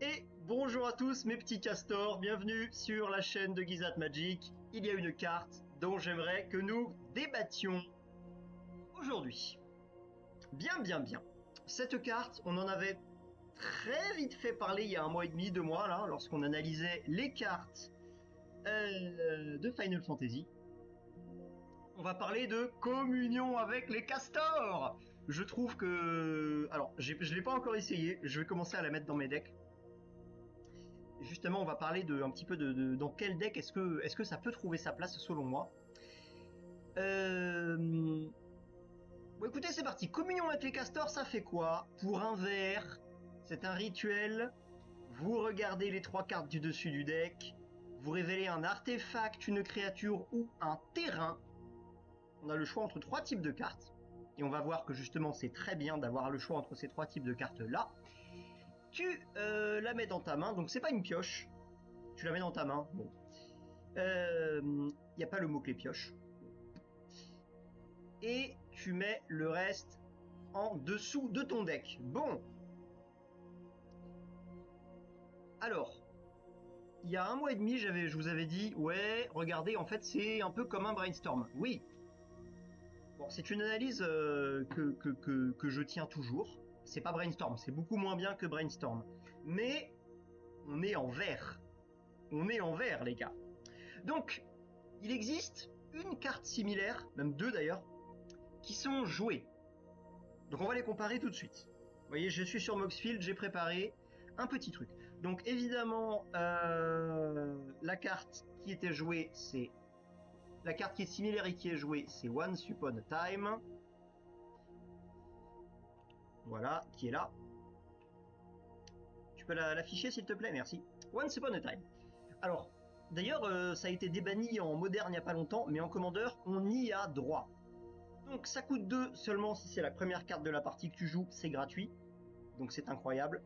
Et bonjour à tous mes petits castors, bienvenue sur la chaîne de Gizat Magic. Il y a une carte dont j'aimerais que nous débattions aujourd'hui. Bien. Cette carte, on en avait très vite fait parler il y a 1 mois et demi, 2 mois, là, lorsqu'on analysait les cartes de Final Fantasy. On va parler de communion avec les castors. Je trouve que... Alors, je l'ai pas encore essayé, je vais commencer à la mettre dans mes decks. Justement, on va parler un petit peu dans quel deck est-ce que ça peut trouver sa place selon moi. Bon, écoutez, c'est parti. Communion avec les castors, ça fait quoi? Pour un vert, c'est un rituel. Vous regardez les 3 cartes du dessus du deck. Vous révélez un artefact, une créature ou un terrain. On a le choix entre 3 types de cartes. Et on va voir que justement, c'est très bien d'avoir le choix entre ces 3 types de cartes-là. Tu la mets dans ta main, donc c'est pas une pioche. Tu la mets dans ta main. Bon. Y a pas le mot-clé pioche. Et tu mets le reste en dessous de ton deck. Bon. Alors, il y a 1 mois et demi, je vous avais dit, ouais, regardez, en fait, c'est un peu comme un brainstorm. Oui. Bon, c'est une analyse que je tiens toujours. C'est pas brainstorm, c'est beaucoup moins bien que brainstorm. Mais on est en vert. On est en vert, les gars. Donc, il existe une carte similaire, même 2 d'ailleurs, qui sont jouées. Donc on va les comparer tout de suite. Vous voyez, je suis sur Moxfield, j'ai préparé un petit truc. Donc évidemment, la carte qui était jouée, c'est... La carte qui est similaire et qui est jouée, c'est Once Upon a Time. Voilà, qui est là. Tu peux l'afficher s'il te plaît, merci. Once Upon a Time. Alors, d'ailleurs, ça a été débanni en moderne il n'y a pas longtemps, mais en commandeur, on y a droit. Donc ça coûte 2 seulement si c'est la première carte de la partie que tu joues, c'est gratuit. Donc c'est incroyable.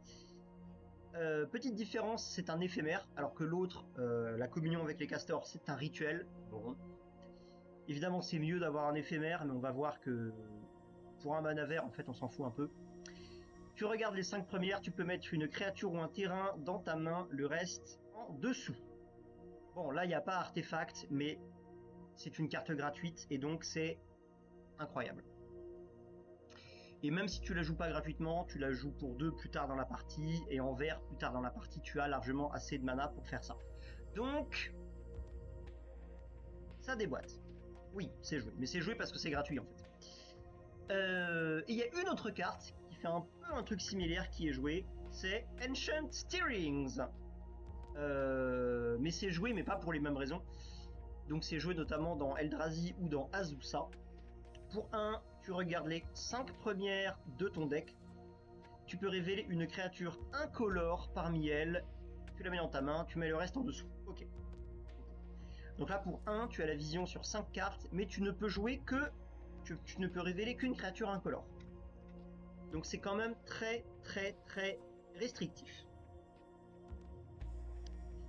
Petite différence, c'est un éphémère, alors que l'autre, la communion avec les castors, c'est un rituel. Bon. Évidemment, c'est mieux d'avoir un éphémère, mais on va voir que pour un mana vert, en fait, on s'en fout un peu. Tu regardes les 5 premières, tu peux mettre une créature ou un terrain dans ta main, le reste en dessous. Bon, là, il n'y a pas artefact, mais c'est une carte gratuite, et donc c'est incroyable. Et même si tu la joues pas gratuitement, tu la joues pour 2 plus tard dans la partie, et en vert plus tard dans la partie, tu as largement assez de mana pour faire ça. Donc, ça déboîte. Oui, c'est joué, mais c'est joué parce que c'est gratuit en fait. Et il y a une autre carte qui fait un peu un truc similaire qui est jouée, c'est Ancient Stirrings. Mais c'est joué, mais pas pour les mêmes raisons. Donc c'est joué notamment dans Eldrazi ou dans Azusa. Pour 1, tu regardes les 5 premières de ton deck. Tu peux révéler une créature incolore parmi elles. Tu la mets dans ta main, tu mets le reste en dessous. Ok. Donc là, pour 1, tu as la vision sur 5 cartes, mais tu ne peux jouer que... Tu ne peux révéler qu'une créature incolore. Donc c'est quand même très restrictif.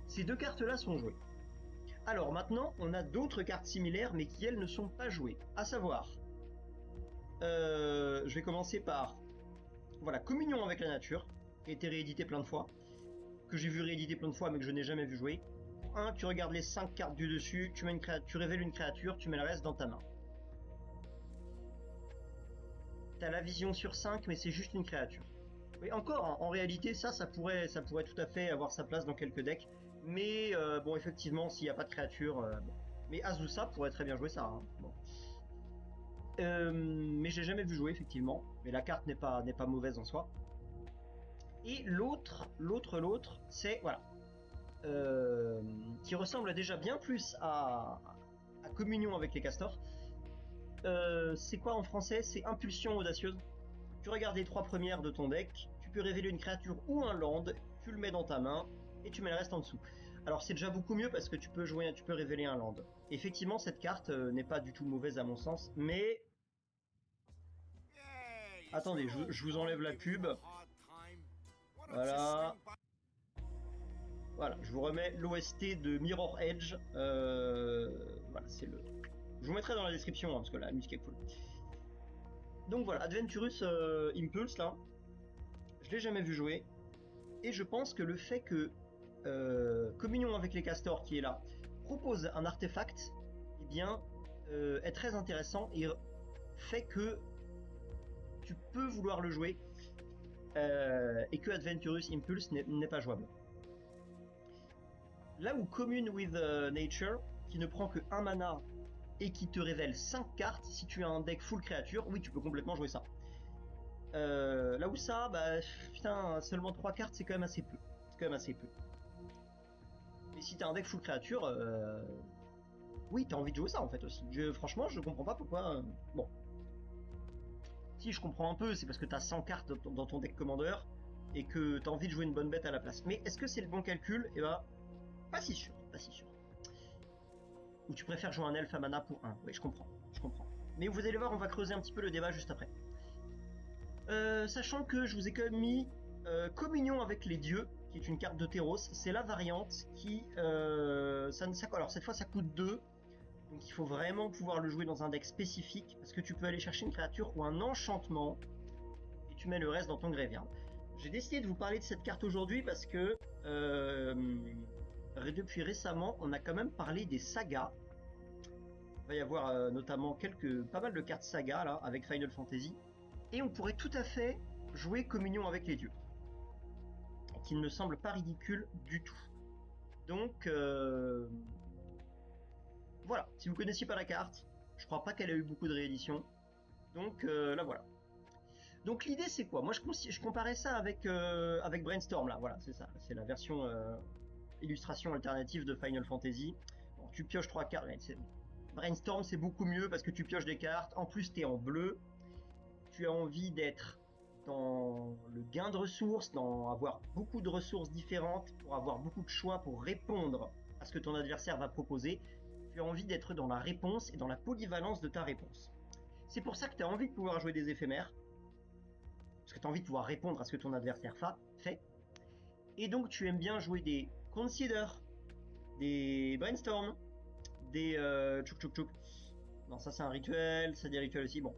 Ces 2 cartes-là sont jouées. Alors maintenant, on a d'autres cartes similaires, mais qui elles ne sont pas jouées. À savoir, je vais commencer par... Voilà, Communion avec la nature, qui a été réédité plein de fois, que j'ai vu rééditer plein de fois, mais que je n'ai jamais vu jouer. Pour 1, tu regardes les 5 cartes du dessus, tu révèles une créature, tu mets le reste dans ta main. T'as la vision sur 5, mais c'est juste une créature. Mais encore, en réalité, ça pourrait tout à fait avoir sa place dans quelques decks. Mais bon, effectivement, s'il n'y a pas de créature... bon. Mais Azusa pourrait très bien jouer ça. Hein. Bon. Mais j'ai jamais vu jouer, effectivement. Mais la carte n'est pas mauvaise en soi. Et l'autre, c'est... Voilà. Qui ressemble déjà bien plus à Communion avec les castors. C'est quoi en français? C'est Impulsion audacieuse. Tu regardes les 3 premières de ton deck, tu peux révéler une créature ou un land, tu le mets dans ta main, et tu mets le reste en dessous. Alors c'est déjà beaucoup mieux parce que tu peux révéler un land. Effectivement, cette carte n'est pas du tout mauvaise à mon sens, mais... Attendez, je vous enlève la pub. Voilà. Voilà, je vous remets l'OST de Mirror Edge. Voilà, c'est le... Je vous mettrai dans la description, hein, parce que la musique est cool. Donc voilà, Adventurus Impulse, là. Je l'ai jamais vu jouer. Et je pense que le fait que Communion avec les castors qui est là propose un artefact, eh bien, est très intéressant et fait que tu peux vouloir le jouer et que Adventurous Impulse n'est pas jouable. Là où Commune with Nature, qui ne prend que 1 mana et qui te révèle 5 cartes, si tu as un deck full créature, oui, tu peux complètement jouer ça. Là où ça, bah putain, seulement 3 cartes, c'est quand même assez peu. C'est quand même assez peu. Mais si t'as un deck full créature, oui, t'as envie de jouer ça en fait aussi. Franchement, je comprends pas pourquoi. Bon. Si, je comprends un peu, c'est parce que t'as 100 cartes dans ton deck Commander et que t'as envie de jouer une bonne bête à la place. Mais est-ce que c'est le bon calcul? Eh bah, pas si sûr, pas si sûr. Ou tu préfères jouer un elfe à mana pour 1. Oui, je comprends, je comprends. Mais vous allez voir, on va creuser un petit peu le débat juste après. Sachant que je vous ai quand même mis Communion avec les dieux, qui est une carte de Theros. C'est la variante qui... alors cette fois ça coûte 2, donc il faut vraiment pouvoir le jouer dans un deck spécifique, parce que tu peux aller chercher une créature ou un enchantement, et tu mets le reste dans ton graveyard. J'ai décidé de vous parler de cette carte aujourd'hui parce que depuis récemment, on a quand même parlé des sagas. Il va y avoir notamment pas mal de cartes sagas là, avec Final Fantasy. Et on pourrait tout à fait jouer Communion avec les dieux. Qui ne me semble pas ridicule du tout. Donc, voilà. Si vous ne connaissiez pas la carte, je crois pas qu'elle a eu beaucoup de rééditions. Donc, là voilà. Donc l'idée c'est quoi? Moi je comparais ça avec Brainstorm là, voilà, c'est ça. C'est la version illustration alternative de Final Fantasy. Bon, tu pioches 3 cartes. Brainstorm c'est beaucoup mieux parce que tu pioches des cartes. En plus tu es en bleu. Tu as envie d'être dans le gain de ressources, dans avoir beaucoup de ressources différentes, pour avoir beaucoup de choix pour répondre à ce que ton adversaire va proposer. Tu as envie d'être dans la réponse et dans la polyvalence de ta réponse. C'est pour ça que tu as envie de pouvoir jouer des éphémères, parce que tu as envie de pouvoir répondre à ce que ton adversaire fait. Et donc tu aimes bien jouer des Consider, des Brainstorm, des Tchouk Tchouk Tchouk. Non, ça c'est un rituel, c'est des rituels aussi. Bon,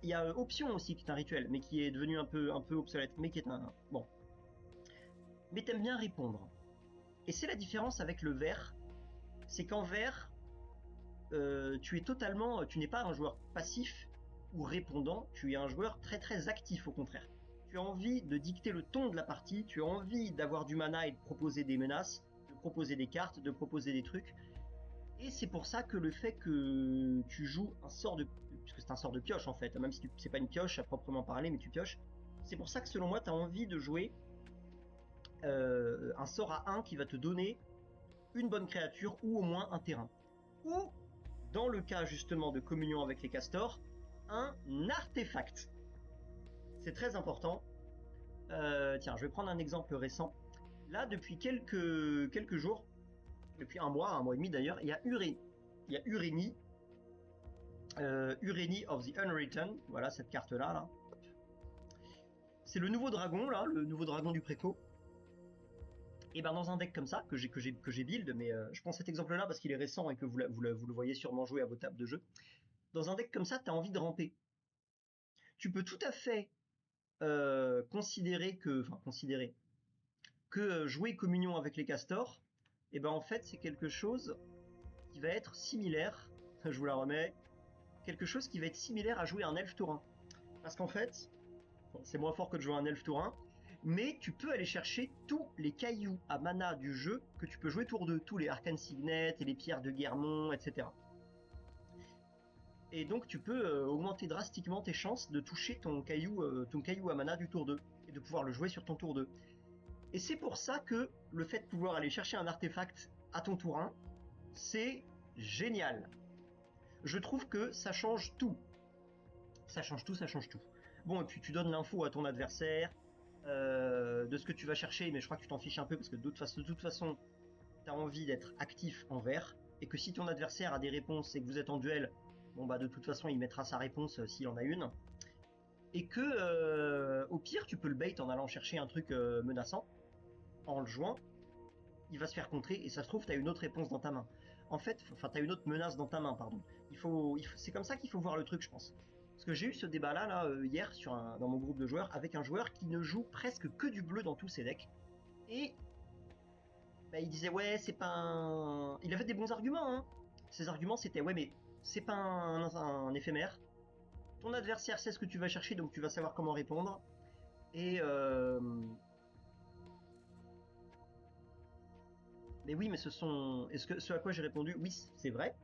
il y a Option aussi qui est un rituel, mais qui est devenu un peu obsolète, mais qui est un... Bon. Mais t'aimes bien répondre. Et c'est la différence avec le vert, c'est qu'en vert, tu n'es pas un joueur passif ou répondant, tu es un joueur très très actif au contraire. Tu as envie de dicter le ton de la partie, tu as envie d'avoir du mana et de proposer des menaces, de proposer des cartes, de proposer des trucs. Et c'est pour ça que le fait que tu joues un sort puisque c'est un sort de pioche en fait, même si c'est pas une pioche à proprement parler, mais tu pioches, c'est pour ça que selon moi tu as envie de jouer un sort à 1 qui va te donner une bonne créature ou au moins un terrain. Ou, dans le cas justement de communion avec les castors, un artefact. C'est très important. Tiens, je vais prendre un exemple récent. Là, depuis quelques jours, depuis un mois et demi d'ailleurs, il y a Ureni, Ureni of the Unwritten, voilà cette carte-là. Là. C'est le nouveau dragon, là, le nouveau dragon du préco. Et ben dans un deck comme ça, que j'ai build, mais je prends cet exemple-là parce qu'il est récent et que vous le voyez sûrement jouer à vos tables de jeu. Dans un deck comme ça, tu as envie de ramper. Tu peux tout à fait considérer que jouer communion avec les castors, et ben en fait c'est quelque chose qui va être similaire, je vous la remets, quelque chose qui va être similaire à jouer un elfe taurin. Parce qu'en fait, bon, c'est moins fort que de jouer un elfe taurin, mais tu peux aller chercher tous les cailloux à mana du jeu que tu peux jouer tour 2, tous les arcane signet et les pierres de Guermont, etc. Et donc tu peux augmenter drastiquement tes chances de toucher ton caillou à mana du tour 2 et de pouvoir le jouer sur ton tour 2. Et c'est pour ça que le fait de pouvoir aller chercher un artefact à ton tour 1, c'est génial. Je trouve que ça change tout. Ça change tout, ça change tout. Bon, et puis tu donnes l'info à ton adversaire de ce que tu vas chercher, mais je crois que tu t'en fiches un peu parce que de toute façon, tu as envie d'être actif en vert, et que si ton adversaire a des réponses et que vous êtes en duel, bon bah de toute façon il mettra sa réponse s'il en a une. Et que au pire tu peux le bait en allant chercher un truc menaçant, en le jouant, il va se faire contrer et ça se trouve t'as une autre réponse dans ta main. En fait, enfin t'as une autre menace dans ta main, pardon. C'est comme ça qu'il faut voir le truc, je pense. Parce que j'ai eu ce débat-là hier dans mon groupe de joueurs avec un joueur qui ne joue presque que du bleu dans tous ses decks. Et bah, il disait ouais, c'est pas un... Il avait des bons arguments, hein. Ses arguments c'était ouais, mais c'est pas un éphémère. Ton adversaire sait ce que tu vas chercher, donc tu vas savoir comment répondre. Et mais oui, mais ce à quoi j'ai répondu, oui, c'est vrai.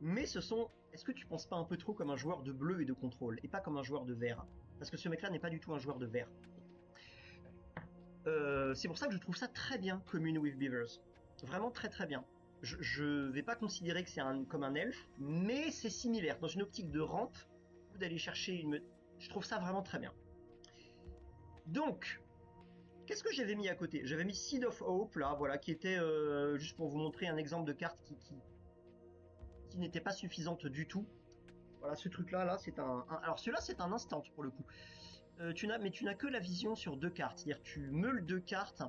Mais est-ce que tu penses pas un peu trop comme un joueur de bleu et de contrôle, et pas comme un joueur de vert? Parce que ce mec-là n'est pas du tout un joueur de vert. C'est pour ça que je trouve ça très bien, Commune with Beavers. Vraiment très très bien. Je vais pas considérer que c'est comme un elfe, mais c'est similaire. Dans une optique de rampe, ou d'aller chercher une... Je trouve ça vraiment très bien. Donc, qu'est-ce que j'avais mis à côté? J'avais mis Seed of Hope, là, voilà, qui était, juste pour vous montrer un exemple de carte qui n'était pas suffisante du tout. Voilà, ce truc-là, là, c'est alors celui-là, c'est un instant, pour le coup. Mais tu n'as que la vision sur 2 cartes. C'est-à-dire tu meules 2 cartes,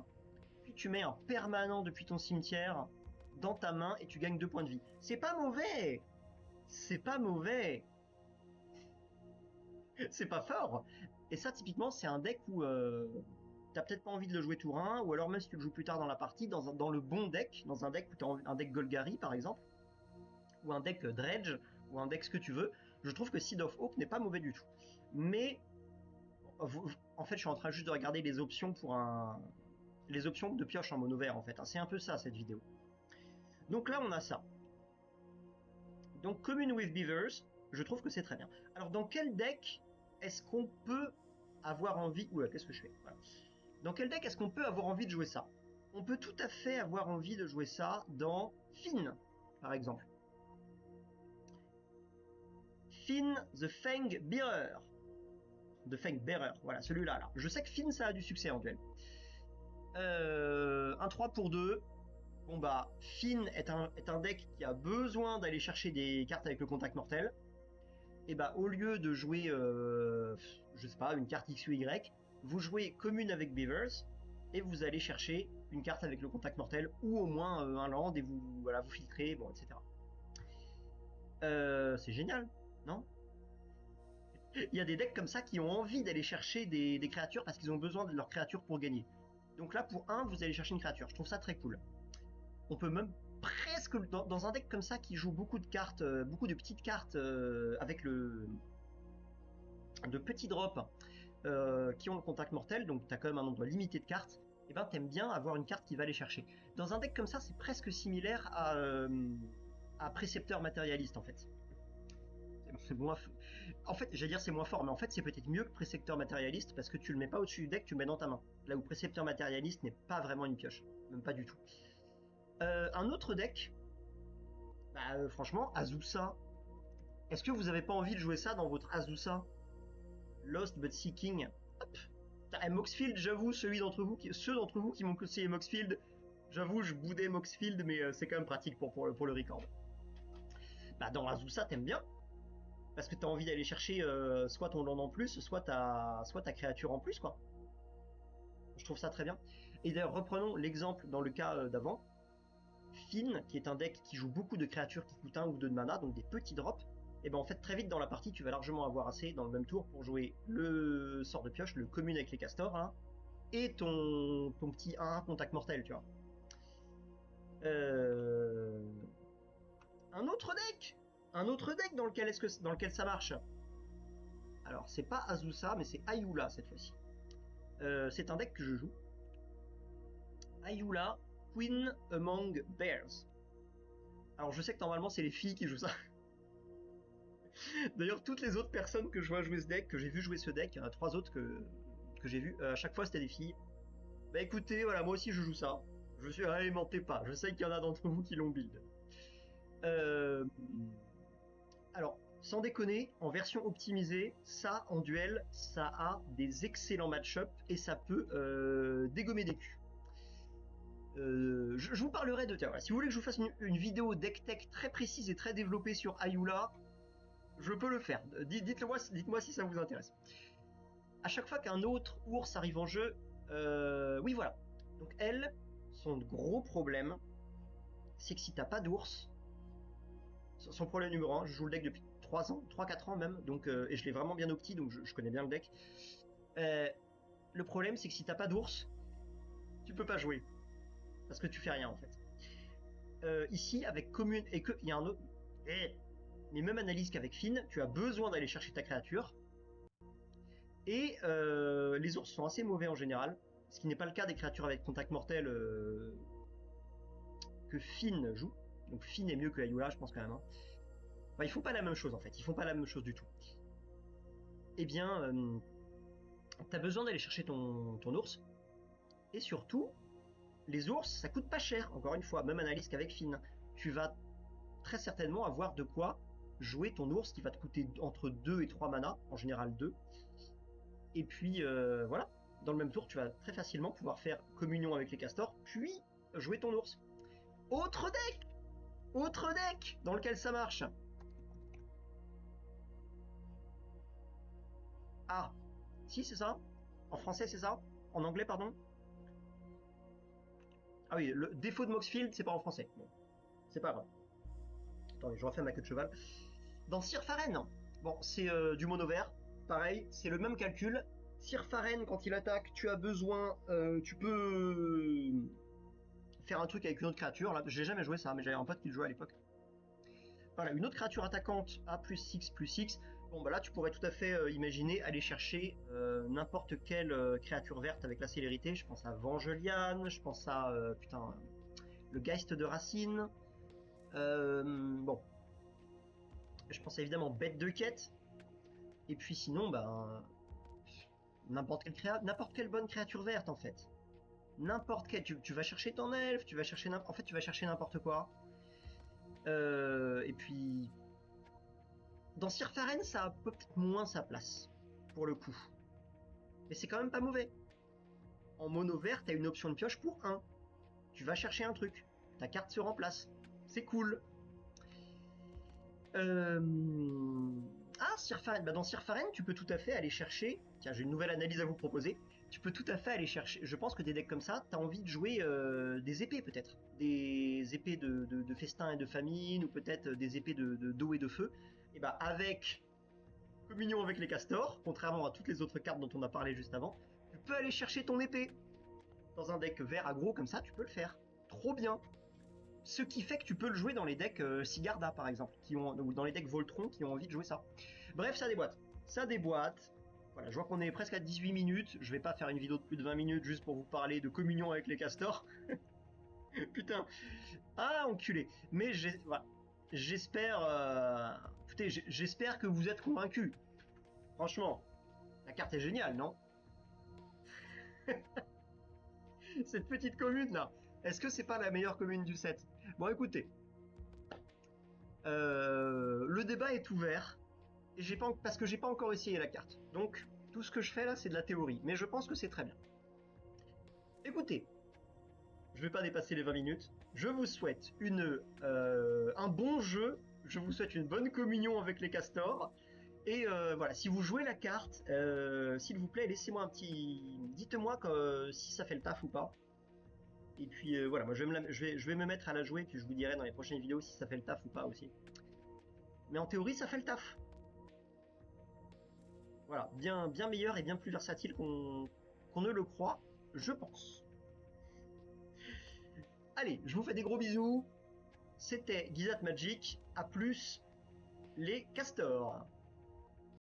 puis tu mets un permanent depuis ton cimetière dans ta main et tu gagnes 2 points de vie. C'est pas mauvais! C'est pas mauvais! C'est pas fort! Et ça, typiquement, c'est un deck où t'as peut-être pas envie de le jouer tour 1, ou alors même si tu le joues plus tard dans la partie, dans le bon deck, dans un deck où t'as un deck Golgari par exemple, ou un deck Dredge, ou un deck ce que tu veux, je trouve que Seed of Hope n'est pas mauvais du tout. Mais en fait, je suis en train juste de regarder les options les options de pioche en mono vert en fait. C'est un peu ça cette vidéo. Donc là, on a ça. Donc Commune with Beavers, je trouve que c'est très bien. Alors dans quel deck est-ce qu'on peut avoir envie... Oula, qu'est-ce que je fais? Voilà. Dans quel deck est-ce qu'on peut avoir envie de jouer ça? On peut tout à fait avoir envie de jouer ça dans Finn, par exemple. Finn the Fang Bearer. The Fang Bearer, voilà, celui-là. Là. Je sais que Finn, ça a du succès en duel. Un 3 pour 2. Bon bah, Finn est un deck qui a besoin d'aller chercher des cartes avec le contact mortel. Et bah, au lieu de jouer, je sais pas, une carte X ou Y, vous jouez commune avec Beavers, et vous allez chercher une carte avec le contact mortel, ou au moins un land, et vous filtrez, bon, etc. C'est génial, non? Il y a des decks comme ça qui ont envie d'aller chercher des créatures parce qu'ils ont besoin de leurs créatures pour gagner. Donc là, pour 1, vous allez chercher une créature. Je trouve ça très cool. On peut même presque, dans un deck comme ça qui joue beaucoup de cartes, beaucoup de petites cartes avec de petits drops qui ont le contact mortel, donc tu as quand même un nombre limité de cartes, et ben t'aimes bien avoir une carte qui va les chercher. Dans un deck comme ça, c'est presque similaire à Précepteur Matérialiste en fait. C'est moins... En fait, j'allais dire c'est moins fort, mais en fait c'est peut-être mieux que Précepteur Matérialiste parce que tu le mets pas au-dessus du deck, tu le mets dans ta main. Là où Précepteur Matérialiste n'est pas vraiment une pioche, même pas du tout. Un autre deck, bah, franchement, Azusa. Est-ce que vous avez pas envie de jouer ça dans votre Azusa Lost but Seeking? Hop. Moxfield, j'avoue, ceux d'entre vous qui m'ont conseillé Moxfield, j'avoue, je boudais Moxfield, mais c'est quand même pratique pour le record. Bah, dans Azusa, t'aimes bien, parce que t'as envie d'aller chercher soit ton land en plus, soit ta créature en plus, quoi. Je trouve ça très bien. Et d'ailleurs, reprenons l'exemple dans le cas d'avant. Finn, qui est un deck qui joue beaucoup de créatures qui coûtent 1 ou 2 de mana, donc des petits drops, et ben en fait très vite dans la partie tu vas largement avoir assez dans le même tour pour jouer le sort de pioche, le commune avec les castors, hein, et ton petit 1 contact mortel, tu vois. Un autre deck dans lequel ça marche. Alors c'est pas Azusa, mais c'est Ayula cette fois-ci. C'est un deck que je joue. Ayula, Queen Among Bears. Alors je sais que normalement c'est les filles qui jouent ça. D'ailleurs, toutes les autres personnes que je vois jouer ce deck, que j'ai vu jouer ce deck, il y en a 3 autres que j'ai vu, à chaque fois c'était des filles. Bah écoutez, voilà, moi aussi je joue ça. Je suis alimenté pas. Je sais qu'il y en a d'entre vous qui l'ont build. Alors, sans déconner, en version optimisée, ça, en duel, ça a des excellents match-up et ça peut dégommer des culs. Je vous parlerai de... Tiens, voilà, si vous voulez que je vous fasse une vidéo deck tech très précise et très développée sur Ayula, je peux le faire. Dites-moi si ça vous intéresse. À chaque fois qu'un autre ours arrive en jeu, oui voilà. Donc elle, son gros problème, c'est que si t'as pas d'ours, son problème numéro 1, je joue le deck depuis 3 ans, 3-4 ans même, donc, et je l'ai vraiment bien opti, donc je connais bien le deck. Le problème, c'est que si t'as pas d'ours, tu peux pas jouer. Parce que tu fais rien, en fait. Ici, avec commune, et que, il y a un autre... mais même analyse qu'avec Finn, tu as besoin d'aller chercher ta créature. Et les ours sont assez mauvais en général, ce qui n'est pas le cas des créatures avec contact mortel que Finn joue. Donc Finn est mieux que Ayula, je pense quand même. Hein. Enfin, ils font pas la même chose en fait, ils font pas la même chose du tout. Eh bien, t'as besoin d'aller chercher ton ours. Et surtout, les ours, ça coûte pas cher, encore une fois, même analyse qu'avec Finn. Tu vas très certainement avoir de quoi jouer ton ours qui va te coûter entre 2 et 3 mana, en général 2. Et puis voilà, dans le même tour, tu vas très facilement pouvoir faire communion avec les castors, puis jouer ton ours. Autre deck dans lequel ça marche. Ah, si c'est ça. En français c'est ça. En anglais pardon. Ah oui, le défaut de Moxfield c'est pas en français. Bon, c'est pas grave. Attendez, je refais ma queue de cheval. Dans Sirfaren, bon c'est du mono vert. Pareil, c'est le même calcul. Sirfaren quand il attaque, tu as besoin, tu peux faire un truc avec une autre créature. Là, j'ai jamais joué ça, mais j'avais un pote qui le jouait à l'époque. Voilà, une autre créature attaquante à +6/+6. Bon, bah là, tu pourrais tout à fait imaginer aller chercher n'importe quelle créature verte avec la célérité. Je pense à Vangelian, je pense à putain, le Geist de Racine. Bon, je pense évidemment Bête de Quête. Et puis sinon, ben n'importe quelle bonne créature verte en fait. N'importe quelle. Tu vas chercher ton elfe, tu vas chercher en fait, tu vas chercher n'importe quoi. Et puis dans Sirfaren, ça a peut-être moins sa place, pour le coup. Mais c'est quand même pas mauvais. En mono vert, t'as une option de pioche pour 1. Tu vas chercher un truc. Ta carte se remplace. C'est cool. Ah, Sirfaren. Bah dans Sirfaren, tu peux tout à fait aller chercher... Tiens, j'ai une nouvelle analyse à vous proposer. Tu peux tout à fait aller chercher... Je pense que des decks comme ça, t'as envie de jouer des épées, peut-être. Des épées de festin et de famine, ou peut-être des épées d'eau et de feu. Et bah avec communion avec les castors, contrairement à toutes les autres cartes dont on a parlé juste avant, tu peux aller chercher ton épée. Dans un deck vert aggro comme ça, tu peux le faire. Trop bien. Ce qui fait que tu peux le jouer dans les decks Sigarda par exemple, ou dans les decks Voltron qui ont envie de jouer ça. Bref, ça déboîte. Ça déboîte. Voilà, je vois qu'on est presque à 18 minutes. Je vais pas faire une vidéo de plus de 20 minutes juste pour vous parler de communion avec les castors. Putain. Ah, enculé. Mais voilà. J'espère... Écoutez, j'espère que vous êtes convaincus. Franchement, la carte est géniale, non? Cette petite commune là, est-ce que c'est pas la meilleure commune du set? Bon écoutez, le débat est ouvert, et parce que j'ai pas encore essayé la carte. Donc tout ce que je fais là c'est de la théorie, mais je pense que c'est très bien. Écoutez, je vais pas dépasser les 20 minutes, je vous souhaite un bon jeu, je vous souhaite une bonne communion avec les castors, et voilà, si vous jouez la carte, s'il vous plaît, laissez-moi un petit... Dites-moi si ça fait le taf ou pas. Et puis voilà, moi je vais me mettre à la jouer, puis je vous dirai dans les prochaines vidéos si ça fait le taf ou pas aussi. Mais en théorie, ça fait le taf. Voilà, bien meilleur et bien plus versatile qu'on ne le croit, je pense. Allez, je vous fais des gros bisous. C'était Gizat Magic, à plus les castors.